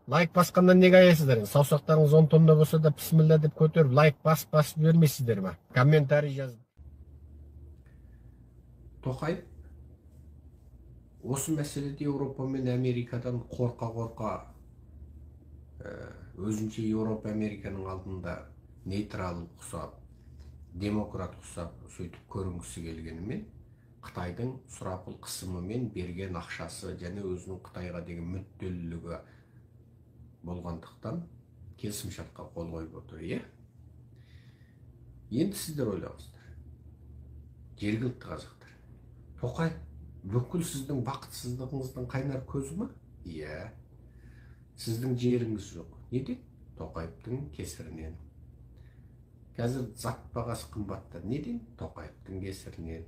Лайк басқандан неге аяйсыздар? Саусақтарыңыз 10 тонна болса да бісміллә деп көтеріп, лайк басып жібермейсіздер ма? Комментарий жазып. Тоқаев осы мәселеде Еуропа мен Америкадан қорқа-қорқа өзінше Еуропа Американың алдында нейтрал ұқсап, демократ ұқсап сөйтіп көрінгісі келгенімен, Қытайдың сұрапыл қысымы мен берген ақшасы және өзінің Қытайға деген мүдделілігі болғандықтан келісімшартқа қол қойып отыр, иә? Енді сіздер ойлаңыздар, жергілікті қазақтар, Тоқаев бүкіл сіздің бақытсыздығыңыздың қайнар көзі ме? Иә. Сіздің жеріңіз жоқ. Неден? Тоқаевтың кесірінен. Қазір зат бағасы қымбаттады. Неден? Тоқаевтың кесірінен.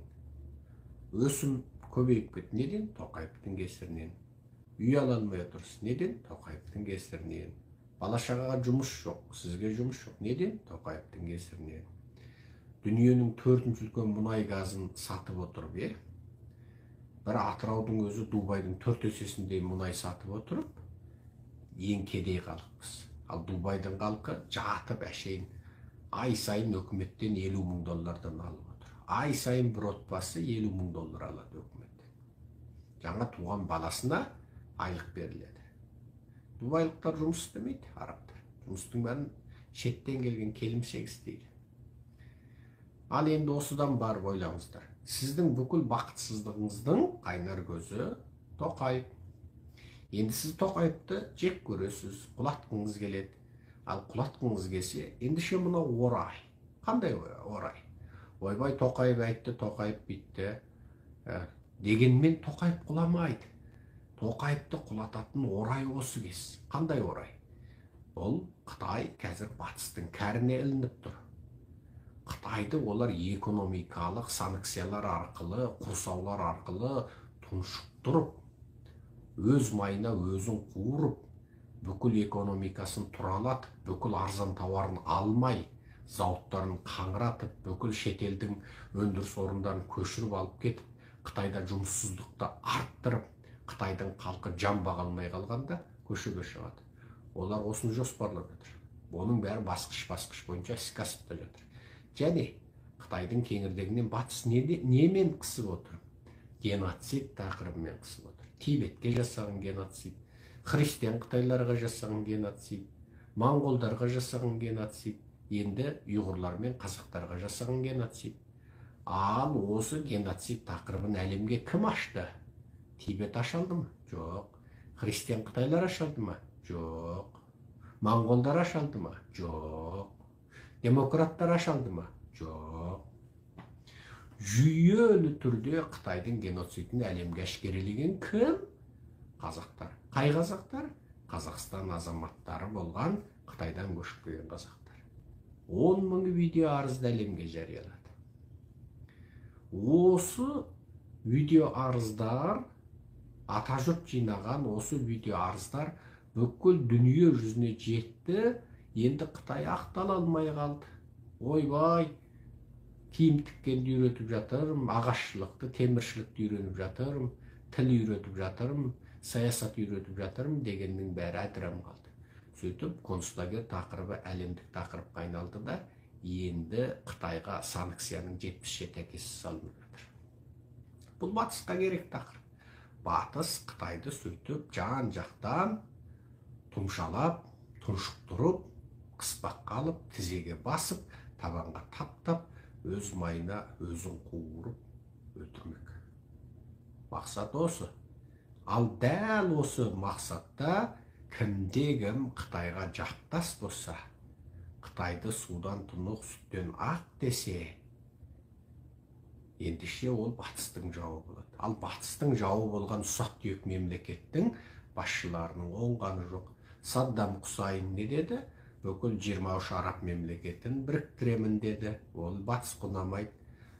Өсім көбейіп кетті. Неден? Тоқаевтың кесірінен. Үй ала алмай отырсыз. Неден? Тоқаевтың кесірінен. Бала-шағаға жұмыс жоқ, сізге жұмыс жоқ. Неден? Тоқаевтың кесірінен. Дүниенің 4-ші үлкен мұнай газын сатып отырып, бір Атыраудың өзі Дубайдың 4 есесіндей мұнай сатып отырып, ең кедей халықпыз. Ал Дубайдың халқы жатып әшейін ай сайын өкіметтен 50 мың доллардан алып отыр. Ай сайын бір отбасы 50 мың доллар алады өкіметтен. Жаңа туған баласына айлық беріледі. Дубайлықтар жұмыс істемейді, арабтар. Жұмыстың бәрін шеттен келген келімсек істейді. Ал енді осыдан барып ойлаңыздар. Сіздің бүкіл бақытсыздығыңыздың қайнар көзі Тоқаев. Енді сіз Тоқаевты жек көресіз, құлатқыңыз келеді. Ал құлатқыңыз келсе, ендеше мына орай. Қандай орай? Ойбай, Тоқаев айтты, Тоқаев битті. Дегенмен Тоқаев құламайды. Тоқаевты құлататын орай осы кез. Қандай орай? Бұл Қытай қазір батыстың кәріне ілініп тұр. Қытайды олар экономикалық санкциялар арқылы, құрсаулар арқылы тұншықтырып, өз майына өзін қуырып, бүкіл экономикасын тұралатып, бүкіл арзан тауарын алмай, зауыттарын қаңыратып, бүкіл шетелдің өндіріс орындарын көшіріп алып кетіп, Қытайда жұмыссыздықты арттырып, Қытайдың халқы жан баға алмай қалғанда көшеге шығады. Олар осыны жоспарлап жатыр. Оның бәрі басқыш бойынша іске асып жатыр. Және Қытайдың кеңірдегінен батыс немен қысып отыр? Геноцид тақырыбымен қысып отыр. Тибетке жасаған геноцид, христиан қытайларға жасаған геноцид, моңғолдарға жасаған геноцид, енді ұйғырлар мен қазақтарға жасаған геноцид. Ал осы геноцид тақырыбын әлемге кім ашты? Тибет ашалды ма? Жоқ. Христиан қытайлар ашалды ма? Жоқ. Моңғолдар ашалды ма? Жоқ. Демократтар ашалды ма? Жоқ. Жүйелі түрде Қытайдың геноцидін әлемге әшкерелеген кім? Қазақтар. Қай қазақтар? Қазақстан азаматтары болған Қытайдан көшіп келген қазақтар. 10 мың видео арызды әлемге жариялады. Осы видео арыздар, атажұрт жинаған осы видео арыздар бүкіл дүние жүзіне жетті. Енді Қытай ақтала алмай қалды. Ойбай, киім тіккенді үйретіп жатырмын, ағашшылықты, теміршілікті үйреніп жатырмын, тіл үйретіп жатырмын, саясат үйретіп жатырмын дегеннің бәрі әдірам қалды. Сөйтіп, концлагер тақырыбы әлемдік тақырыпқа айналды да, енді Қытайға санкцияның 77 әкесі салынып жатыр. Бұл батысқа керек тақырып. Батыс Қытайды сөйтіп жан-жақтан тұмшалап, тұншықтырып, қыспаққа алып, тізеге басып, табанға таптап, өз майына өзін қуырып өлтірмек. Мақсат осы. Ал дәл осы мақсатта кімде-кім Қытайға жақтас болса, Қытайды судан тұнық, сүттен ақ десе, ендеше ол батыстың жауы болады. Ал батыстың жауы болған ұсақ-түйек мемлекеттің басшыларының оңғаны жоқ. Саддам Құсайын не деді? Бүкіл 23 араб мемлекетін біріктіремін деді. Ол батыс құнамайды.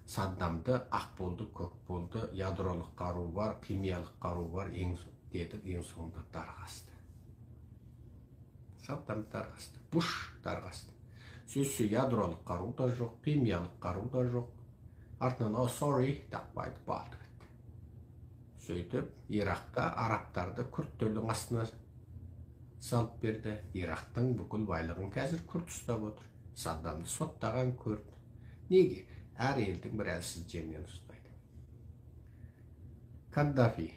Саддамды ақ болды, көк болды, ядролық қару бар, химиялық қару бар, деді, ең соңында тарқасты. Саддам тарқасты, Буш тарқасты. Сөзсі ядролық қару да жоқ, химиялық қару да жоқ. Артынан sorry тақпайды, балды бітті. Сөйтіп, Иракта арабтарды күрттердің астына салып берді. Ирактың бүкіл байлығын қазір күрт ұстап отыр. Саддамды соттаған көрді. Неге? Әр елдің бір әлсіз жерінен ұстайды. Каддафи.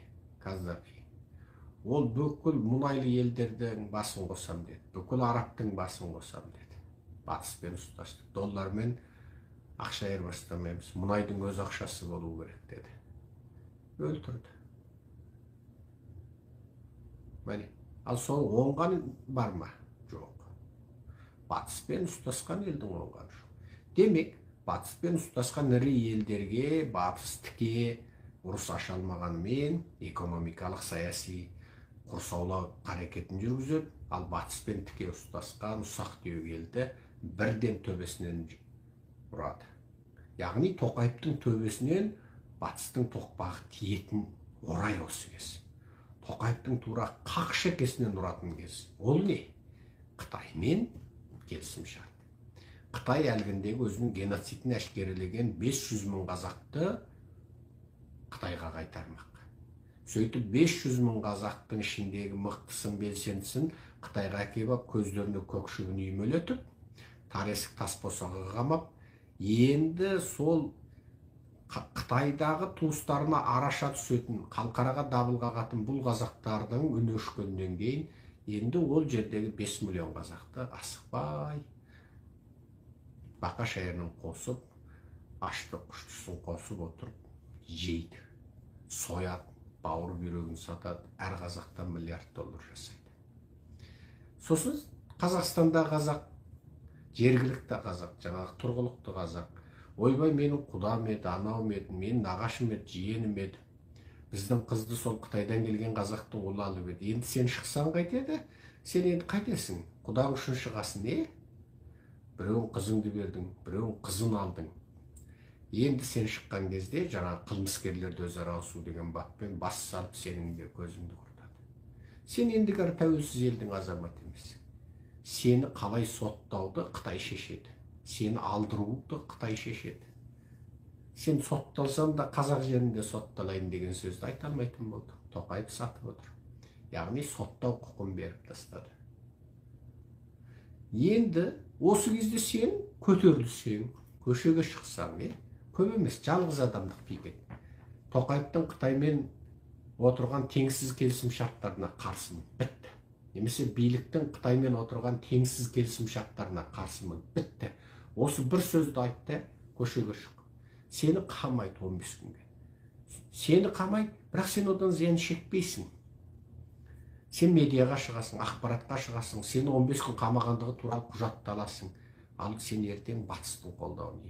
Ол бүкіл мұнайлы елдердің басын қосам деді. Бүкіл арабтың басын қосам деді. Батыспен ұстасты. Доллармен ақша айырбастамаймыз. Мұнайдың өз ақшасы болу керек деді. Өлтірді. Мәне, ал сол оңған бар ма? Жоқ. Батыспен ұстасқан елдің оңғаны жоқ. Демек, батыспен ұстасқан ірі елдерге батыс тіке ұрыс аша алмағанымен экономикалық саяси құрсаулау қарекетін жүргізеді, ал батыспен тіке ұстасқан ұсақ түйек елді бірден төбесінен ұрады. Яғни Тоқаевтың төбесінен батыстың тоқпағы тиетін орай осы кез. Тоқаевтың тура қақ шекесінен ұратын кез. Ол не? Қытаймен келісімшарт. Қытай әлгіндегі өзінің геноцидін әшкерелеген 500 мың қазақты Қытайға қайтармақ. Сөйтіп 500 мың қазақтың ішіндегі мықтысын, белсендісін Қытайға әкеліп көздеріне көкшігін үймелетіп, таресік тас босаға қамап, енді сол Қытайдағы туыстарына араша түсетін, қалқараға дабыл қағатын бұл қазақтардың үні өшкеннен кейін, енді ол жердегі 5 миллион қазақты асықпай бақа шайырын қосып, ашты құштысын қосып отырып жейді, сояды, бауыр бүйрегін сатады, әр қазақтан миллиард доллар жасайды. Сосын Қазақстанда қазақ, жергілікті қазақ, жаңағы тұрғылықты қазақ, ойбай менің құдам еді, анауым еді, менің нағашым еді, жиенім еді, біздің қызды сол Қытайдан келген қазақтың ұлы алып еді. Енді сен шықсаң қайтеді, сен енді қайтесің, құдаң үшін шығасың, не? Біреуін қызыңды бердің, біреуін қызын алдың. Енді сен шыққан кезде жаңағы қылмыскерлерді өзара алысу деген баппен бас салып сенің де көзіңді құртады. Сен ендігәрі тәуелсіз елдің азаматы емес. Сені қалай соттауды Қытай шешеді. Сені алдыруды Қытай шешеді. Сен сотталсам да қазақ жерінде сотталайын деген сөзді айта алмайтын болды. Тоқаев сатып отыр. Яғни соттау құқын беріп тастады. Енді осы кезде сен көтерілсең, көшеге шықсаң, көп емес, жалғыз адамдық пикет. Тоқаевтың Қытаймен отырған теңсіз келісім шарттарына қарсымын, бітті. Немесе биліктің Қытаймен отырған теңсіз келісім шарттарына қарсымын, бітті. Осы бір сөзді айтты, көшеге шық. Сені қамайды 15 күнге. Сені қамайды, бірақ сен одан зиян шекпейсің. Сен медиаға шығасың, ақпаратқа шығасың, сені 15 күн қамағандығы туралы құжатты аласың. Ал сен ертең батыстың қолдауын